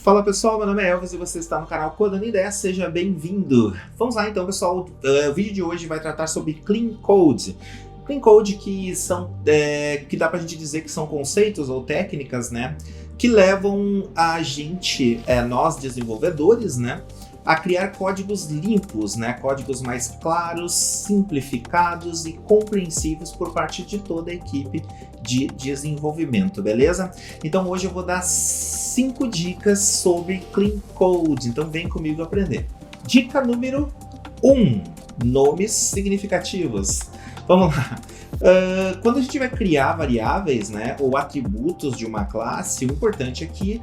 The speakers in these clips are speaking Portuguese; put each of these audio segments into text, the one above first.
Fala pessoal, meu nome é Elvis e você está no canal Codando Ideias, seja bem-vindo! Vamos lá então pessoal, o vídeo de hoje vai tratar sobre Clean Code. Clean Code que dá pra gente dizer que são conceitos ou técnicas, né, que levam a gente, nós desenvolvedores, né, a criar códigos limpos, né, códigos mais claros, simplificados e compreensíveis por parte de toda a equipe de desenvolvimento, beleza? Então hoje eu vou dar 5 dicas sobre Clean Code, então vem comigo aprender. Dica número 1, nomes significativos. Vamos lá. Quando a gente vai criar variáveis, né, ou atributos de uma classe, o importante é que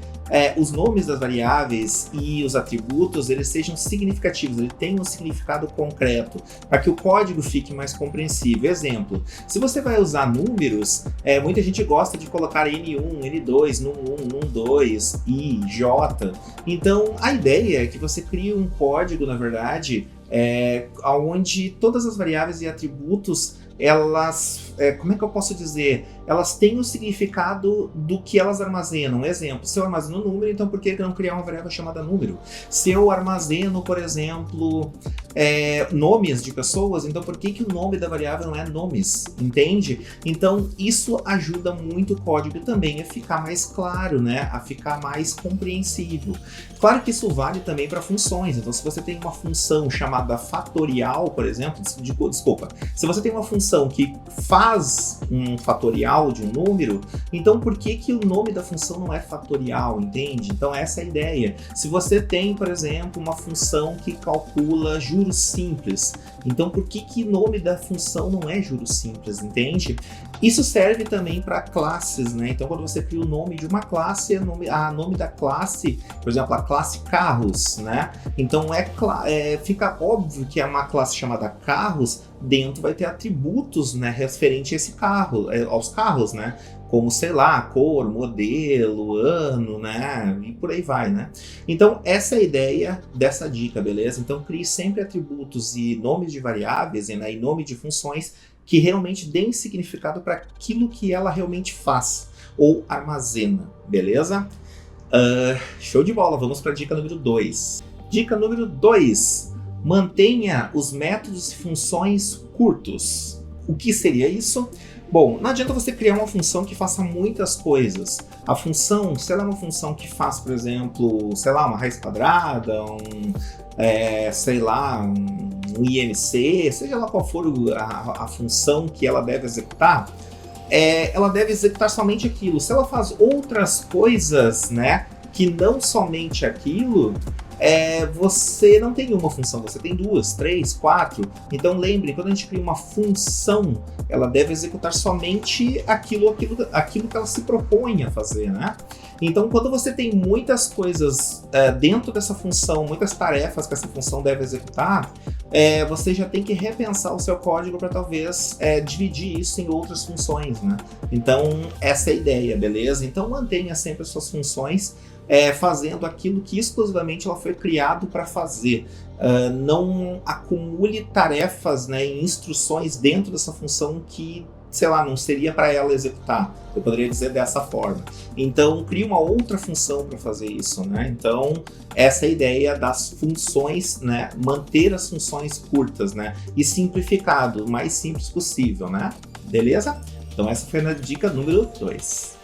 os nomes das variáveis e os atributos eles sejam significativos, eles tenham um significado concreto, para que o código fique mais compreensível. Exemplo, se você vai usar números, muita gente gosta de colocar N1, N2, Num1, Num2, I, J. Então, a ideia é que você crie um código, na verdade, onde todas as variáveis e atributos elas, como é que eu posso dizer? Elas têm o significado do que elas armazenam. Exemplo, se eu armazeno número, então por que não criar uma variável chamada número? Se eu armazeno, por exemplo, nomes de pessoas, então por que o nome da variável não é nomes? Entende? Então isso ajuda muito o código também a ficar mais claro, né? A ficar mais compreensível. Claro que isso vale também para funções. Então se você tem uma função chamada fatorial, por exemplo, desculpa, se você tem uma função que faz um fatorial de um número, então por que o nome da função não é fatorial, entende? Então essa é a ideia. Se você tem, por exemplo, uma função que calcula juros simples, então por que o nome da função não é juros simples, entende? Isso serve também para classes, né? Então quando você cria o nome de uma classe, nome da classe, por exemplo, a classe carros, né? Então fica óbvio que é uma classe chamada carros, dentro vai ter atributos, né, referente a esse carro, aos carros, né? Como, sei lá, cor, modelo, ano, né? E por aí vai, né? Então, essa é a ideia dessa dica, beleza? Então, crie sempre atributos e nomes de variáveis, né, e nome de funções que realmente deem significado para aquilo que ela realmente faz ou armazena, beleza? Show de bola, vamos para a dica número 2. Dica número 2, mantenha os métodos e funções curtos. O que seria isso? Bom, não adianta você criar uma função que faça muitas coisas. A função, se ela é uma função que faz, por exemplo, sei lá, uma raiz quadrada, sei lá, um IMC, seja lá qual for a função que ela deve executar, ela deve executar somente aquilo. Se ela faz outras coisas, né, que não somente aquilo, você não tem uma função, você tem 2, 3, 4. Então lembre, quando a gente cria uma função, ela deve executar somente aquilo que ela se propõe a fazer, né? Então quando você tem muitas coisas dentro dessa função, muitas tarefas que essa função deve executar, você já tem que repensar o seu código para talvez dividir isso em outras funções, né? Então essa é a ideia, beleza? Então mantenha sempre as suas funções fazendo aquilo que exclusivamente ela foi criado para fazer. Não acumule tarefas, né, e instruções dentro dessa função que, sei lá, não seria para ela executar. Eu poderia dizer dessa forma. Então, crie uma outra função para fazer isso, né? Então, essa é a ideia das funções, né? Manter as funções curtas, né? E simplificado, o mais simples possível, né? Beleza? Então, essa foi a dica número 2.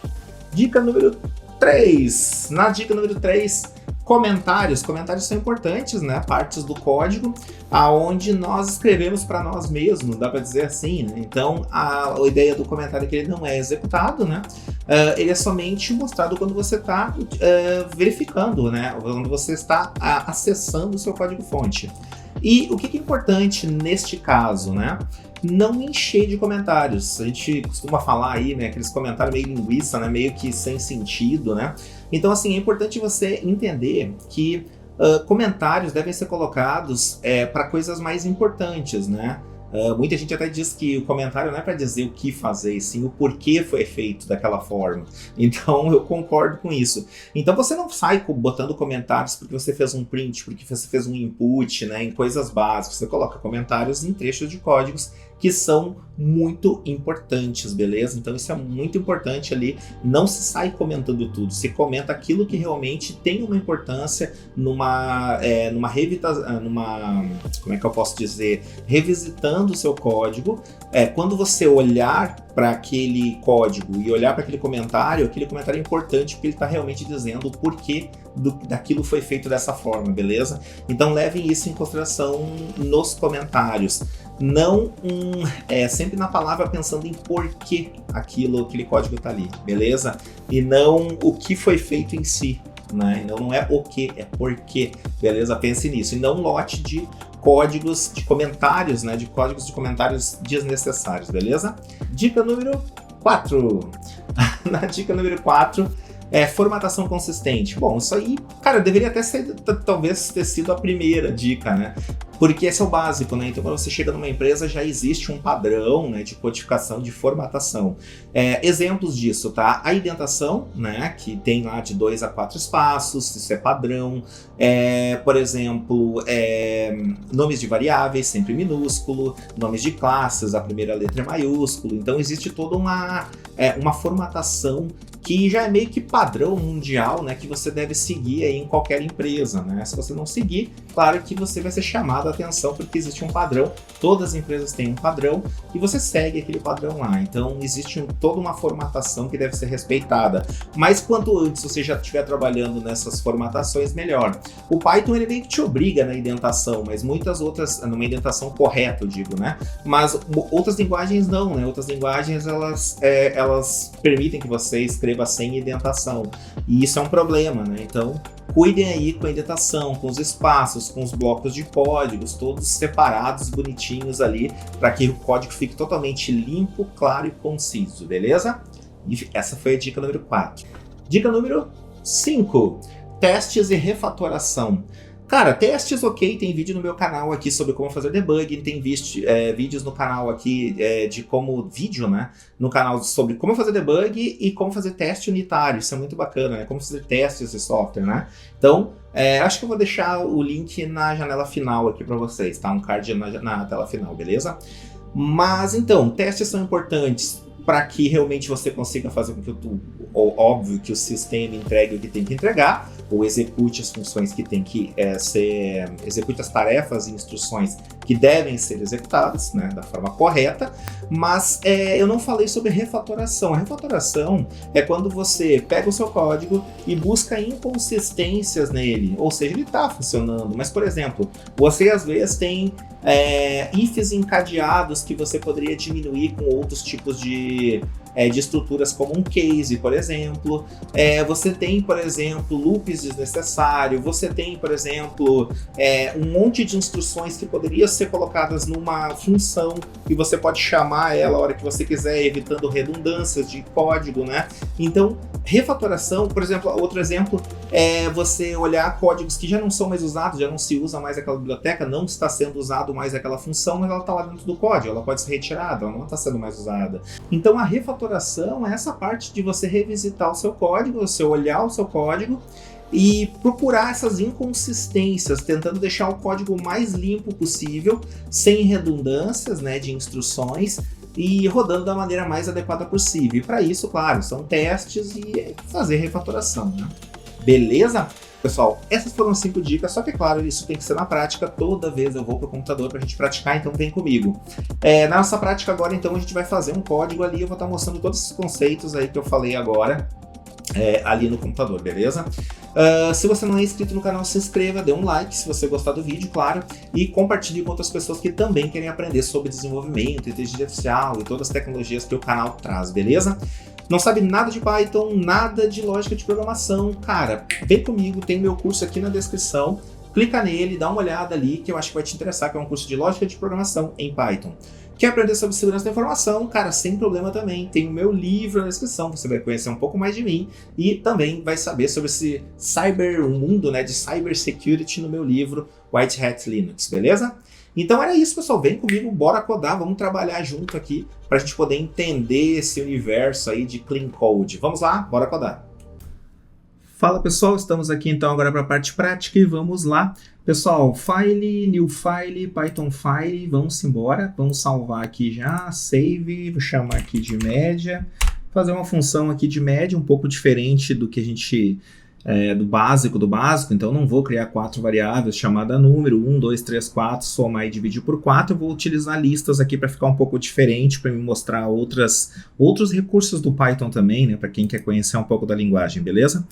Dica número 3. Na dica número 3, comentários. Comentários são importantes, né? Partes do código aonde nós escrevemos para nós mesmos, dá para dizer assim, né? Então, a ideia do comentário é que ele não é executado, né? Ele é somente mostrado quando você está verificando, né? Quando você está acessando o seu código-fonte. E o que é importante neste caso, né? Não encher de comentários. A gente costuma falar aí, né, aqueles comentários meio linguiça, né, meio que sem sentido, né? Então, assim, é importante você entender que comentários devem ser colocados para coisas mais importantes, né? Muita gente até diz que o comentário não é para dizer o que fazer, sim o porquê foi feito daquela forma. Então eu concordo com isso. Então você não sai botando comentários porque você fez um print, porque você fez um input, né, em coisas básicas. Você coloca comentários em trechos de códigos que são muito importantes, beleza? Então isso é muito importante ali, não se sai comentando tudo, se comenta aquilo que realmente tem uma importância como é que eu posso dizer, revisitando o seu código. Quando você olhar para aquele código e olhar para aquele comentário é importante porque ele está realmente dizendo o porquê daquilo foi feito dessa forma, beleza? Então levem isso em consideração nos comentários. Não sempre na palavra pensando em porquê aquele código está ali, beleza? E não o que foi feito em si, né? Então não é o que, é porquê, beleza? Pense nisso. E não um lote de códigos de comentários, né? De códigos de comentários desnecessários, beleza? Dica número 4. Na dica número 4, formatação consistente. Bom, isso aí, cara, deveria até ser, talvez ter sido a primeira dica, né? Porque esse é o básico, né? Então, quando você chega numa empresa, já existe um padrão, né, de codificação, de formatação. Exemplos disso, tá? A indentação, né, que tem lá de 2 a 4 espaços, isso é padrão. Por exemplo, nomes de variáveis, sempre minúsculo, nomes de classes, a primeira letra é maiúsculo. Então, existe toda uma formatação que já é meio que padrão mundial, né, que você deve seguir aí em qualquer empresa, né? Se você não seguir, claro que você vai ser chamado a atenção porque existe um padrão, todas as empresas têm um padrão e você segue aquele padrão lá. Então existe toda uma formatação que deve ser respeitada. Mas quanto antes você já estiver trabalhando nessas formatações, melhor. O Python ele meio que te obriga na indentação, mas muitas outras, numa indentação correta, eu digo, né? Mas outras linguagens não, né? Outras linguagens elas permitem que você escreva sem indentação. E isso é um problema, né? Então, cuidem aí com a indentação, com os espaços, com os blocos de códigos, todos separados, bonitinhos ali, para que o código fique totalmente limpo, claro e conciso, beleza? E essa foi a dica número 4. Dica número 5. Testes e refatoração. Cara, testes, ok, tem vídeo no meu canal aqui sobre como fazer debug, tem vídeos no canal aqui de como vídeo, né, no canal sobre como fazer debug e como fazer teste unitário, isso é muito bacana, né, como fazer testes de software, né. Então, acho que eu vou deixar o link na janela final aqui para vocês, tá, um card na tela final, beleza? Mas então, testes são importantes para que realmente você consiga fazer com que óbvio que o sistema entregue o que tem que entregar, ou execute as funções que tem que execute as tarefas e instruções que devem ser executadas, né, da forma correta. Mas eu não falei sobre refatoração. A refatoração é quando você pega o seu código e busca inconsistências nele, ou seja, ele está funcionando, mas, por exemplo, você às vezes tem ifs encadeados que você poderia diminuir com outros tipos de estruturas como um case, por exemplo. Você tem, por exemplo, loops desnecessários, você tem, por exemplo, um monte de instruções que poderiam ser colocadas numa função e você pode chamar ela a hora que você quiser, evitando redundâncias de código, né? Então, refatoração, por exemplo, outro exemplo é você olhar códigos que já não são mais usados, já não se usa mais aquela biblioteca, não está sendo usado mais aquela função, mas ela está lá dentro do código, ela pode ser retirada, ela não está sendo mais usada. Então, a refatoração é essa parte de você revisitar o seu código, você olhar o seu código e procurar essas inconsistências, tentando deixar o código mais limpo possível, sem redundâncias, né, de instruções, e rodando da maneira mais adequada possível. E para isso, claro, são testes e fazer refatoração, né? Beleza? Pessoal, essas foram 5 dicas, só que, claro, isso tem que ser na prática. Toda vez eu vou pro computador pra gente praticar, então vem comigo. Na nossa prática agora, então, a gente vai fazer um código ali, eu vou estar mostrando todos esses conceitos aí que eu falei agora, ali no computador, beleza? Se você não é inscrito no canal, se inscreva, dê um like se você gostar do vídeo, claro, e compartilhe com outras pessoas que também querem aprender sobre desenvolvimento, inteligência artificial e todas as tecnologias que o canal traz, beleza? Não sabe nada de Python, nada de lógica de programação, cara, vem comigo, tem meu curso aqui na descrição, clica nele, dá uma olhada ali, que eu acho que vai te interessar, que é um curso de lógica de programação em Python. Quer aprender sobre segurança da informação? Cara, sem problema também. Tem o meu livro na descrição, você vai conhecer um pouco mais de mim e também vai saber sobre o mundo, né, de cybersecurity no meu livro White Hat Linux, beleza? Então era isso, pessoal. Vem comigo, bora codar, vamos trabalhar junto aqui para a gente poder entender esse universo aí de clean code. Vamos lá, bora codar. Fala pessoal, estamos aqui então agora para a parte prática e vamos lá. Pessoal, File, New File, Python File, vamos embora. Vamos salvar aqui já, Save, vou chamar aqui de média. Fazer uma função aqui de média um pouco diferente do que a gente... do básico, então não vou criar 4 variáveis chamada número, 1, 2, 3, 4, somar e dividir por 4, eu vou utilizar listas aqui para ficar um pouco diferente, para me mostrar outros recursos do Python também, né, para quem quer conhecer um pouco da linguagem, beleza?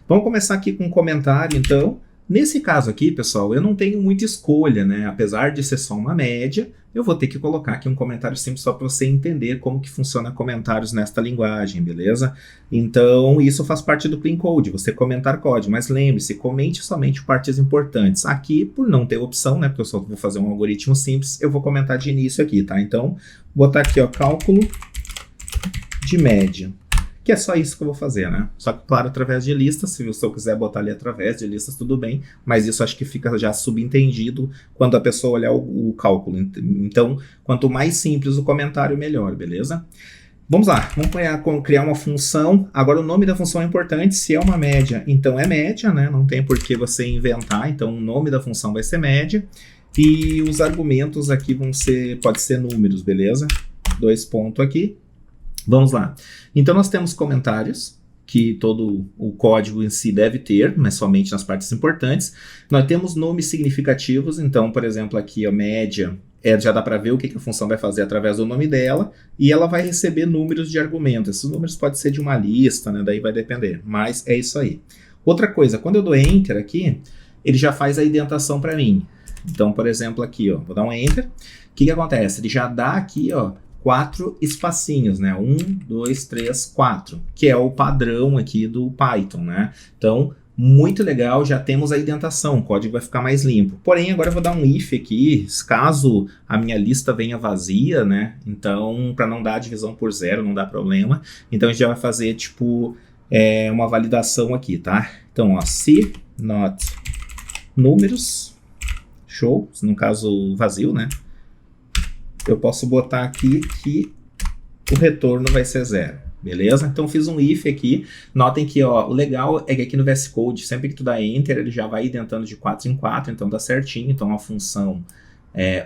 Vamos começar aqui com um comentário, então. Nesse caso aqui, pessoal, eu não tenho muita escolha, né? Apesar de ser só uma média, eu vou ter que colocar aqui um comentário simples só para você entender como que funciona comentários nesta linguagem, beleza? Então, isso faz parte do Clean Code, você comentar código, mas lembre-se, comente somente partes importantes. Aqui, por não ter opção, né? Porque eu só vou fazer um algoritmo simples, eu vou comentar de início aqui, tá? Então, vou botar aqui, ó, cálculo de média. Que é só isso que eu vou fazer, né? Só que, claro, através de listas, se eu quiser botar ali através de listas, tudo bem, mas isso acho que fica já subentendido quando a pessoa olhar o cálculo. Então, quanto mais simples o comentário, melhor, beleza? Vamos lá, vamos criar uma função. Agora, o nome da função é importante, se é uma média, então é média, né? Não tem por que você inventar, então o nome da função vai ser média. E os argumentos aqui pode ser números, beleza? 2 pontos aqui. Vamos lá. Então, nós temos comentários, que todo o código em si deve ter, mas somente nas partes importantes. Nós temos nomes significativos, então, por exemplo, aqui a média, já dá para ver o que a função vai fazer através do nome dela, e ela vai receber números de argumento. Esses números podem ser de uma lista, né? Daí vai depender, mas é isso aí. Outra coisa, quando eu dou Enter aqui, ele já faz a indentação para mim. Então, por exemplo, aqui, ó, vou dar um Enter. O que acontece? Ele já dá aqui, ó, 4 espacinhos, né? 1, 2, 3, 4, que é o padrão aqui do Python, né? Então, muito legal, já temos a indentação, o código vai ficar mais limpo. Porém, agora eu vou dar um if aqui, caso a minha lista venha vazia, né? Então, para não dar a divisão por 0, não dá problema. Então, a gente já vai fazer, tipo, uma validação aqui, tá? Então, ó, se not números, show, no caso vazio, né? Eu posso botar aqui que o retorno vai ser 0, beleza? Então fiz um if aqui, notem que ó, o legal é que aqui no VS Code, sempre que tu dá Enter, ele já vai indentando de 4 em 4, então dá certinho, então a função,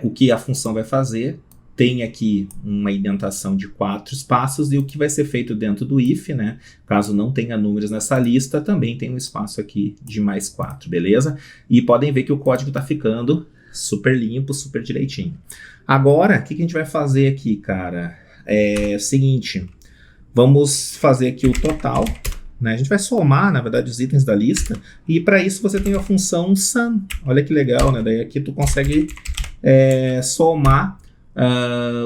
o que a função vai fazer, tem aqui uma indentação de 4 espaços, e o que vai ser feito dentro do if, né? Caso não tenha números nessa lista, também tem um espaço aqui de mais 4, beleza? E podem ver que o código está ficando super limpo, super direitinho. Agora, o que a gente vai fazer aqui, cara? É o seguinte, vamos fazer aqui o total, né? A gente vai somar, na verdade, os itens da lista, e para isso você tem a função sum. Olha que legal, né? Daí aqui tu consegue somar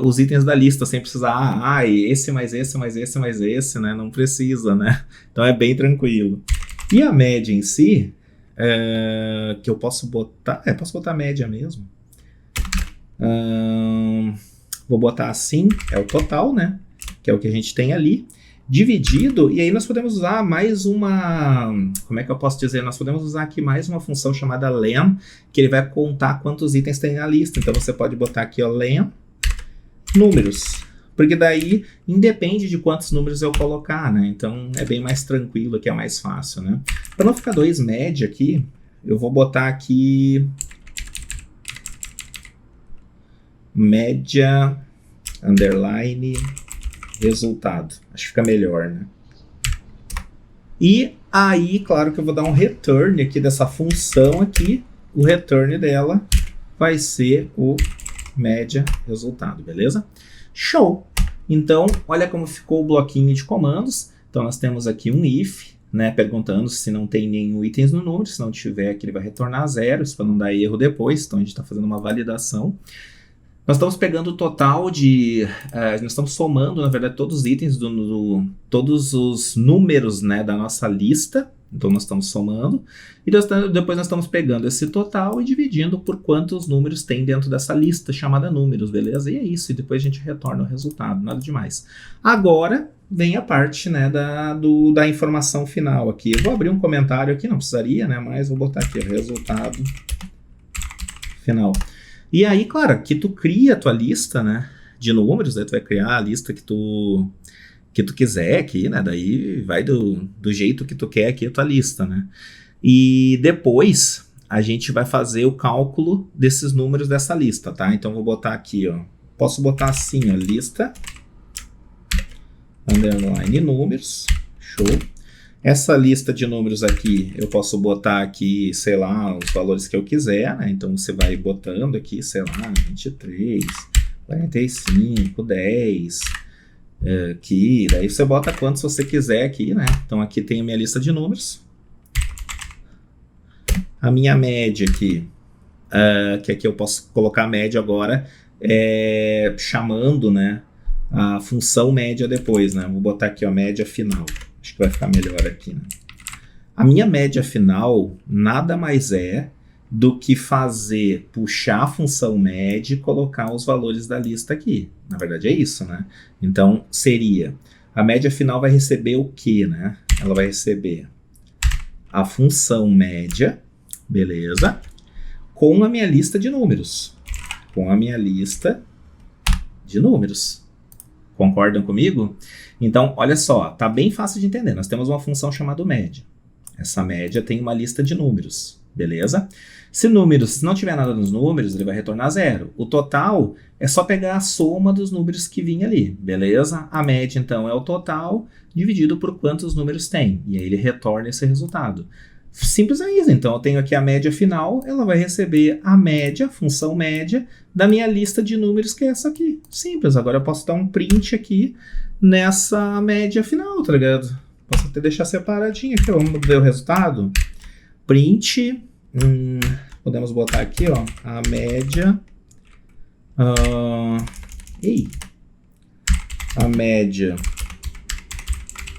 os itens da lista, sem precisar, esse mais esse, mais esse, mais esse, né? Não precisa, né? Então é bem tranquilo. E a média em si, que eu posso botar, posso botar média mesmo. Vou botar assim, é o total, né? Que é o que a gente tem ali, dividido, e aí nós podemos usar mais uma, como é que eu posso dizer? Nós podemos usar aqui mais uma função chamada len, que ele vai contar quantos itens tem na lista. Então você pode botar aqui, ó, len, números, porque daí independe de quantos números eu colocar, né? Então é bem mais tranquilo, aqui é mais fácil, né? Para não ficar 2 média aqui, eu vou botar aqui média, underline, resultado. Acho que fica melhor, né? E aí, claro que eu vou dar um return aqui dessa função aqui. O return dela vai ser o média resultado, beleza? Show! Então, olha como ficou o bloquinho de comandos. Então, nós temos aqui um if, né, perguntando se não tem nenhum itens no número. Se não tiver aqui, ele vai retornar 0, isso para não dar erro depois. Então, a gente está fazendo uma validação. Nós estamos pegando o total de... nós estamos somando, na verdade, todos os itens, todos os números, né, da nossa lista. Então, nós estamos somando. E depois nós estamos pegando esse total e dividindo por quantos números tem dentro dessa lista chamada números, beleza? E é isso. E depois a gente retorna o resultado, nada demais. Agora vem a parte, né, da informação final aqui. Eu vou abrir um comentário aqui, não precisaria, né, mas vou botar aqui, resultado final. E aí, claro, que tu cria a tua lista, né, de números, aí tu vai criar a lista que tu que tu quiser aqui, né? Daí vai do jeito que tu quer aqui a tua lista, né? E depois a gente vai fazer o cálculo desses números dessa lista, tá? Então vou botar aqui, ó. Posso botar assim, ó, lista, underline números, show. Essa lista de números aqui, eu posso botar aqui, sei lá, os valores que eu quiser, né? Então você vai botando aqui, sei lá, 23, 45, 10, aqui, daí você bota quantos você quiser aqui, né? Então aqui tem a minha lista de números. A minha média aqui, que aqui eu posso colocar a média agora, chamando, né, a função média depois, né? Vou botar aqui a média final. Acho que vai ficar melhor aqui, né? A minha média final nada mais é do que puxar a função média e colocar os valores da lista aqui. Na verdade é isso, né? Então seria, a média final vai receber o quê, né? Ela vai receber a função média, beleza? Com a minha lista de números. Com a minha lista de números. Concordam comigo? Então, olha só, tá bem fácil de entender. Nós temos uma função chamada média. Essa média tem uma lista de números, beleza? Se não tiver nada nos números, ele vai retornar 0. O total é só pegar a soma dos números que vinha ali, beleza? A média, então, é o total dividido por quantos números tem. E aí ele retorna esse resultado. Simples é isso. Então, eu tenho aqui a média final, ela vai receber a média, função média, da minha lista de números, que é essa aqui. Simples. Agora eu posso dar um print aqui nessa média final, tá ligado? Posso até deixar separadinho aqui, vamos ver o resultado. Print, podemos botar aqui, ó, a média, a média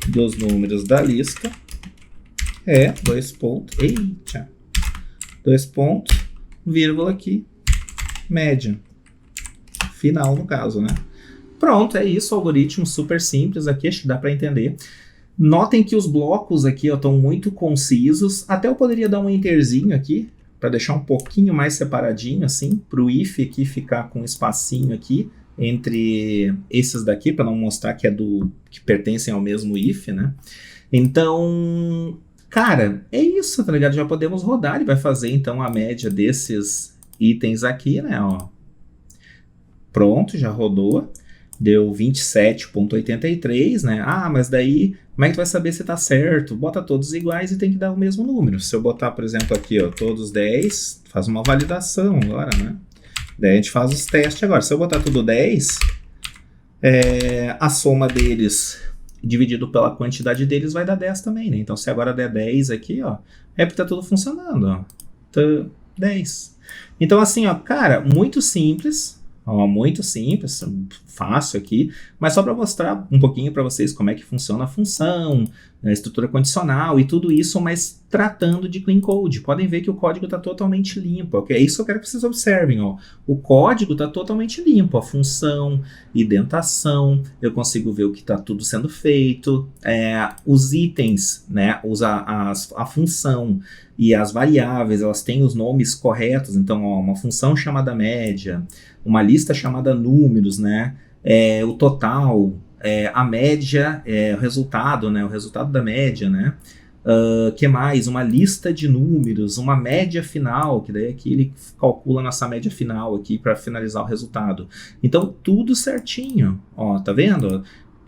dos números da lista é 2 pontos, vírgula aqui, média, final no caso, né? Pronto, é isso, algoritmo super simples aqui, acho que dá para entender. Notem que os blocos aqui estão muito concisos, até eu poderia dar um enterzinho aqui, para deixar um pouquinho mais separadinho assim, para o if aqui ficar com um espacinho aqui, entre esses daqui, para não mostrar que que pertencem ao mesmo if, né? Então, cara, é isso, tá ligado? Já podemos rodar, ele vai fazer então a média desses itens aqui, né? Ó. Pronto, já rodou. Deu 27,83, né? Ah, mas daí, como é que tu vai saber se tá certo? Bota todos iguais e tem que dar o mesmo número. Se eu botar, por exemplo, aqui, ó, todos 10, faz uma validação agora, né? Daí a gente faz os testes agora. Se eu botar tudo 10, a soma deles dividido pela quantidade deles vai dar 10 também, né? Então, se agora der 10 aqui, ó, é porque tá tudo funcionando, ó. Tá 10. Então, assim, ó, cara, muito simples. Ó, muito simples, fácil aqui, mas só para mostrar um pouquinho para vocês como é que funciona a função, a estrutura condicional e tudo isso, mas tratando de clean code. Podem ver que o código está totalmente limpo, ok? É isso que eu quero que vocês observem, ó. O código está totalmente limpo, a função, indentação, eu consigo ver o que está tudo sendo feito, os itens, né, a função e as variáveis, elas têm os nomes corretos, então, ó, uma função chamada média, uma lista chamada números, né? O total, a média, o resultado, né? O resultado da média, né? Que mais? Uma lista de números, uma média final, que daí aqui ele calcula nossa média final aqui para finalizar o resultado. Então, tudo certinho, ó, tá vendo?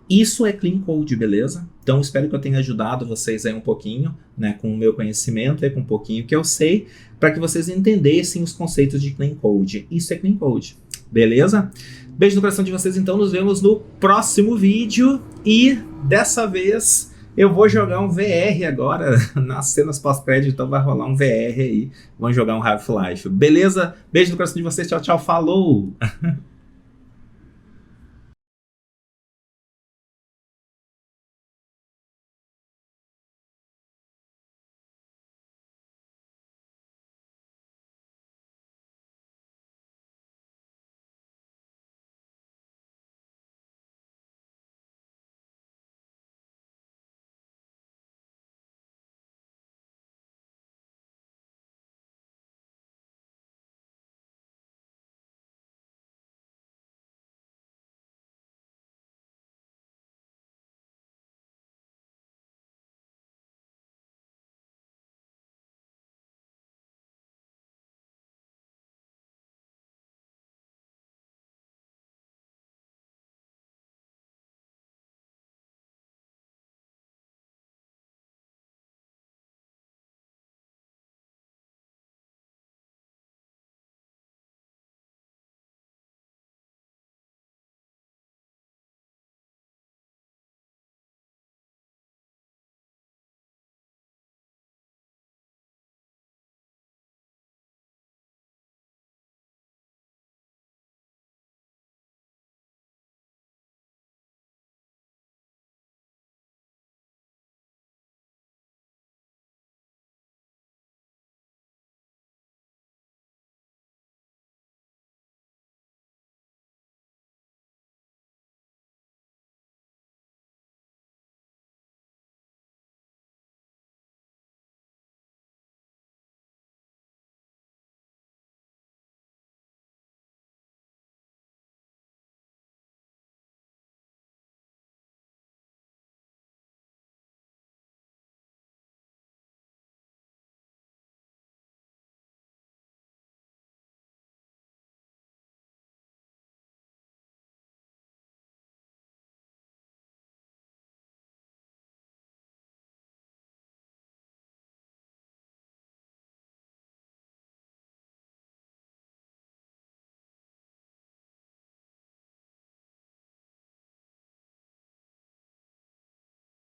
Isso é clean code, beleza? Então, espero que eu tenha ajudado vocês aí um pouquinho, né, com o meu conhecimento, com um pouquinho que eu sei, para que vocês entendessem os conceitos de clean code. Isso é clean code, beleza? Beijo no coração de vocês, então, nos vemos no próximo vídeo e dessa vez eu vou jogar um VR agora, nas cenas pós-crédito, então vai rolar um VR aí, vamos jogar um Half-Life, beleza? Beijo no coração de vocês, tchau, tchau, falou!